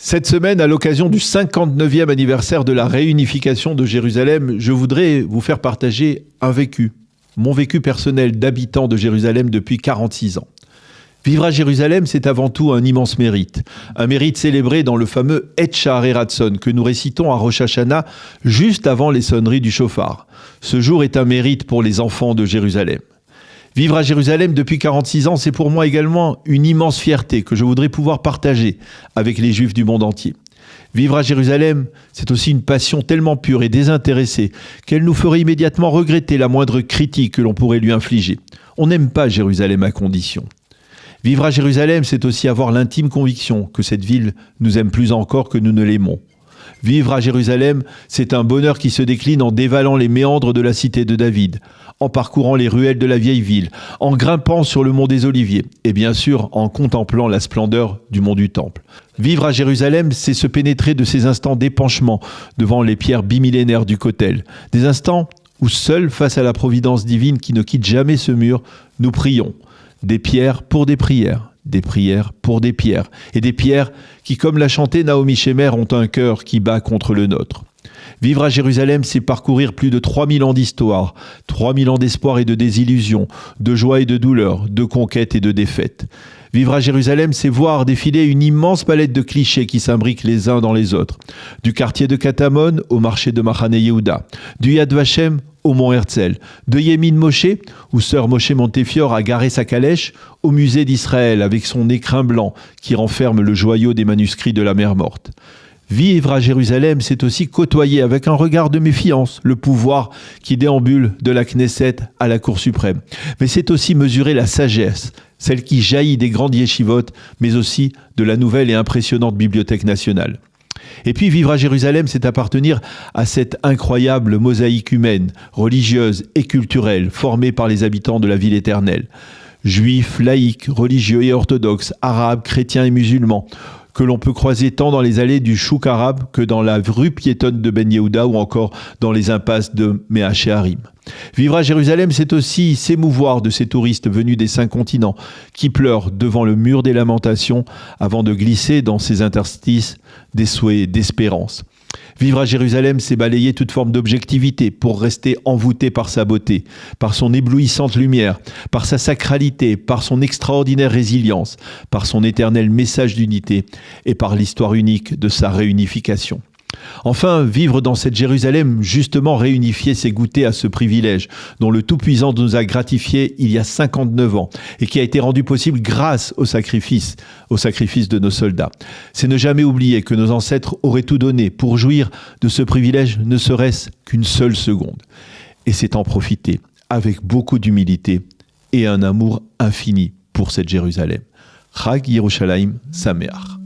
Cette semaine, à l'occasion du 59e anniversaire de la réunification de Jérusalem, je voudrais vous faire partager un vécu, mon vécu personnel d'habitant de Jérusalem depuis 46 ans. Vivre à Jérusalem, c'est avant tout un immense mérite. Un mérite célébré dans le fameux Et Sha'arei Ratzon que nous récitons à Rosh Hashanah juste avant les sonneries du chauffard. Ce jour est un mérite pour les enfants de Jérusalem. Vivre à Jérusalem depuis 46 ans, c'est pour moi également une immense fierté que je voudrais pouvoir partager avec les Juifs du monde entier. Vivre à Jérusalem, c'est aussi une passion tellement pure et désintéressée qu'elle nous ferait immédiatement regretter la moindre critique que l'on pourrait lui infliger. On n'aime pas Jérusalem à condition. Vivre à Jérusalem, c'est aussi avoir l'intime conviction que cette ville nous aime plus encore que nous ne l'aimons. Vivre à Jérusalem, c'est un bonheur qui se décline en dévalant les méandres de la cité de David, en parcourant les ruelles de la vieille ville, en grimpant sur le mont des Oliviers et bien sûr en contemplant la splendeur du mont du Temple. Vivre à Jérusalem, c'est se pénétrer de ces instants d'épanchement devant les pierres bimillénaires du Kotel. Des instants où seuls, face à la providence divine qui ne quitte jamais ce mur, nous prions. Des pierres pour des prières pour des pierres, et des pierres qui, comme l'a chanté Naomi Shemer, ont un cœur qui bat contre le nôtre. Vivre à Jérusalem, c'est parcourir plus de 3000 ans d'histoire, 3000 ans d'espoir et de désillusion, de joie et de douleur, de conquête et de défaite. Vivre à Jérusalem, c'est voir défiler une immense palette de clichés qui s'imbriquent les uns dans les autres. Du quartier de Katamon au marché de Machane Yehuda, du Yad Vashem au mont Herzl, de Yemin Moshe, où sœur Moshe Montefiore a garé sa calèche, au musée d'Israël avec son écrin blanc qui renferme le joyau des manuscrits de la mer morte. Vivre à Jérusalem, c'est aussi côtoyer avec un regard de méfiance le pouvoir qui déambule de la Knesset à la Cour suprême. Mais c'est aussi mesurer la sagesse, celle qui jaillit des grandes yeshivot, mais aussi de la nouvelle et impressionnante Bibliothèque nationale. Et puis vivre à Jérusalem, c'est appartenir à cette incroyable mosaïque humaine, religieuse et culturelle formée par les habitants de la ville éternelle. Juifs, laïcs, religieux et orthodoxes, arabes, chrétiens et musulmans, que l'on peut croiser tant dans les allées du Chouk arabe que dans la rue piétonne de Ben Yehuda ou encore dans les impasses de Mea Shearim. Vivre à Jérusalem, c'est aussi s'émouvoir de ces touristes venus des 5 continents qui pleurent devant le mur des lamentations avant de glisser dans ces interstices des souhaits d'espérance. Vivre à Jérusalem, c'est balayer toute forme d'objectivité pour rester envoûté par sa beauté, par son éblouissante lumière, par sa sacralité, par son extraordinaire résilience, par son éternel message d'unité et par l'histoire unique de sa réunification. Enfin, vivre dans cette Jérusalem justement réunifiée, c'est goûter à ce privilège dont le Tout-Puissant nous a gratifié il y a 59 ans et qui a été rendu possible grâce au sacrifice de nos soldats. C'est ne jamais oublier que nos ancêtres auraient tout donné pour jouir de ce privilège, ne serait-ce qu'une seule seconde. Et c'est en profiter avec beaucoup d'humilité et un amour infini pour cette Jérusalem. Chag Yerushalayim Sameach.